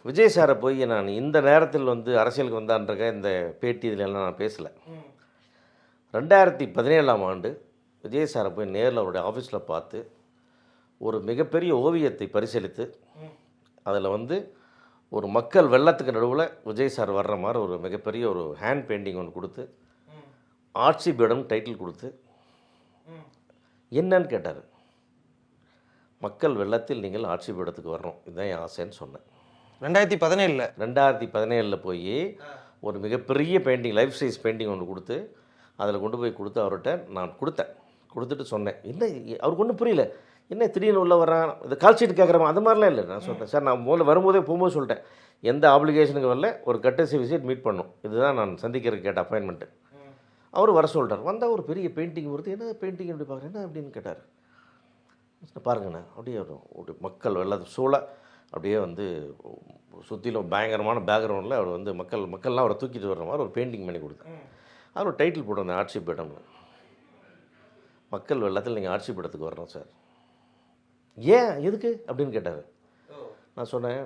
விஜய் சாரை போய் நான் இந்த நேரத்தில் வந்து அரசியலுக்கு வந்தான்றக்க இந்த பேட்டி இதிலெல்லாம் நான் பேசலை. 2017ஆம் ஆண்டு விஜய் சாரை போய் நேரில் அவருடைய ஆஃபீஸில் பார்த்து ஒரு மிகப்பெரிய ஓவியத்தை பரிசீலித்து அதில் வந்து ஒரு மக்கள் வெள்ளத்துக்கு நடுவில் விஜய் சார் வர்ற மாதிரி ஒரு மிகப்பெரிய ஒரு ஹேண்ட் பெயிண்டிங் ஒன்று கொடுத்து ஆட்சி பீடம் டைட்டில் கொடுத்து என்னன்னு கேட்டார். மக்கள் வெள்ளத்தில் நீங்கள் ஆட்சி பீடத்துக்கு வரணும், இதுதான் என் ஆசைன்னு சொன்னேன். 2017 போய் ஒரு மிகப்பெரிய பெயிண்டிங், லைஃப் சைஸ் பெயிண்டிங் ஒன்று கொடுத்து அதில் கொண்டு போய் கொடுத்து அவர்கிட்ட நான் கொடுத்துட்டு சொன்னேன். என்ன அவருக்கு ஒன்றும் புரியல, என்ன திடீர்னு உள்ள வரான், இந்த கால் ஷீட் கேட்குறமா அந்த மாதிரிலாம் இல்லை. நான் சொல்லிட்டேன், சார் நான் முதல்ல வரும்போதே போகும்போது சொல்லிட்டேன், எந்த ஆப்ளிகேஷனுக்கு வரல, ஒரு கட்டசி விசிட் மீட் பண்ணணும், இதுதான் நான் சந்திக்கிறதுக்கு கேட்ட அப்பாயின்மெண்ட்டு. அவர் வர சொல்லிட்டார். வந்தால் ஒரு பெரிய பெயிண்டிங் வருது. என்ன பெயிண்டிங் எப்படி பார்க்குறேன், என்ன அப்படின்னு கேட்டார். பாருங்கண்ணே, அப்படியே ஒரு மக்கள் வெள்ளத்து சூழ அப்படியே வந்து சுற்றிலும் பயங்கரமான பேக்ரவுண்டில் அவர் வந்து மக்கள்லாம் அவரை தூக்கிட்டு வர்ற மாதிரி ஒரு பெயிண்டிங் பண்ணி கொடுத்தேன். அவர் ஒரு டைட்டில் போட்டிருந்தேன், ஆட்சி பீடம்னு. மக்கள் வெள்ளத்தில் நீங்கள் ஆட்சி பீடத்துக்கு வரணும் சார். ஏன் எதுக்கு அப்படின்னு கேட்டார். நான் சொன்னேன்,